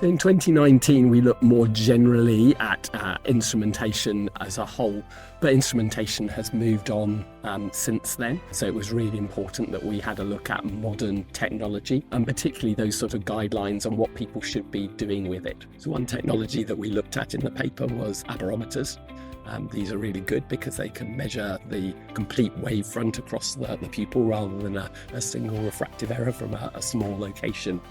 So in 2019, we looked more generally at instrumentation as a whole, but instrumentation has moved on since then. So it was really important that we had a look at modern technology, and particularly those sort of guidelines on what people should be doing with it. So one technology that we looked at in the paper was aberrometers. These are really good because they can measure the complete wavefront across the pupil rather than a single refractive error from a small location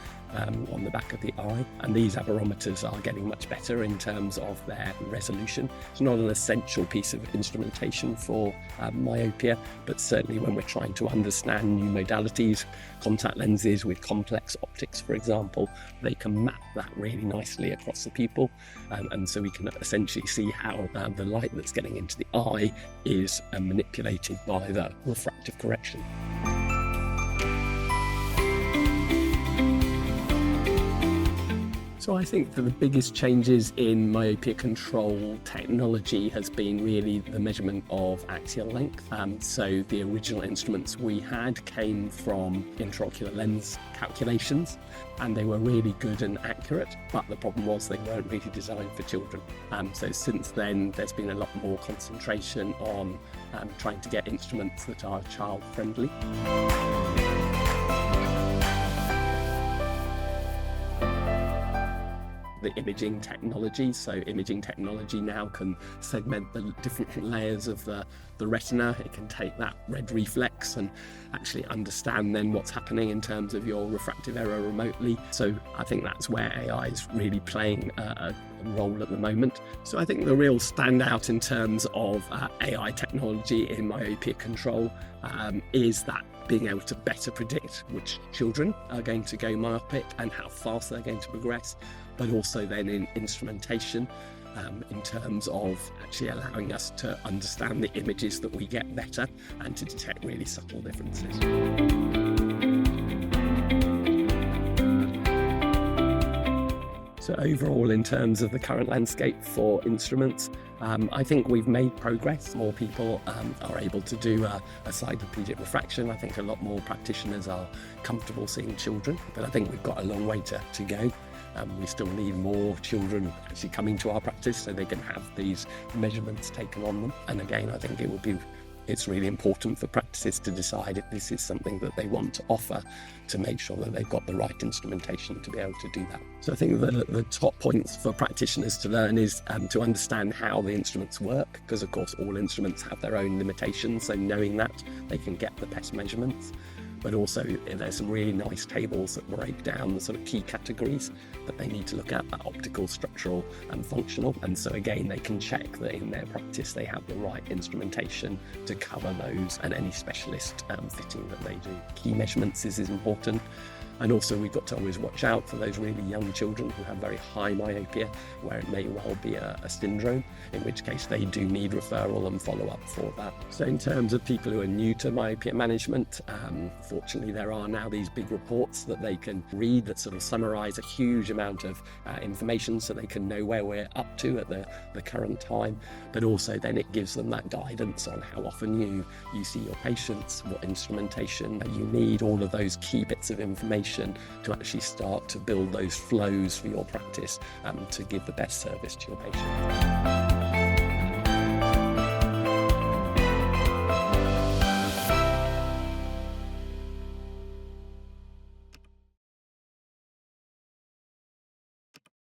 on the back of the eye. And these aberrometers are getting much better in terms of their resolution. It's not an essential piece of instrumentation for myopia, but certainly when we're trying to understand new modalities, contact lenses with complex optics, for example, they can map that really nicely across the pupil. And so we can essentially see how the light that's getting into the eye is manipulated by the refractive correction. So I think that the biggest changes in myopia control technology has been really the measurement of axial length. So the original instruments we had came from intraocular lens calculations, and they were really good and accurate, but the problem was they weren't really designed for children. So since then, there's been a lot more concentration on trying to get instruments that are child friendly. The imaging technology. So imaging technology now can segment the different layers of the retina. It can take that red reflex and actually understand then what's happening in terms of your refractive error remotely. So I think that's where AI is really playing a role at the moment. So I think the real standout in terms of AI technology in myopia control is that being able to better predict which children are going to go myopic and how fast they're going to progress, but also then in instrumentation in terms of actually allowing us to understand the images that we get better and to detect really subtle differences. So overall, in terms of the current landscape for instruments, I think we've made progress. More people are able to do a side-repeated refraction. I think a lot more practitioners are comfortable seeing children, but I think we've got a long way to go. We still need more children actually coming to our practice so they can have these measurements taken on them. And again, I think it's really important for practices to decide if this is something that they want to offer, to make sure that they've got the right instrumentation to be able to do that. So I think the top points for practitioners to learn is to understand how the instruments work, because of course all instruments have their own limitations, so knowing that they can get the best measurements. But also there's some really nice tables that break down the sort of key categories that they need to look at, optical, structural and functional. And so again, they can check that in their practice they have the right instrumentation to cover those and any specialist fitting that they do. Key measurements is important. And also we've got to always watch out for those really young children who have very high myopia, where it may well be a syndrome, in which case they do need referral and follow-up for that. So in terms of people who are new to myopia management, fortunately there are now these big reports that they can read that sort of summarise a huge amount of information, so they can know where we're up to at the current time, but also then it gives them that guidance on how often you see your patients, what instrumentation you need, all of those key bits of information to actually start to build those flows for your practice to give the best service to your patient.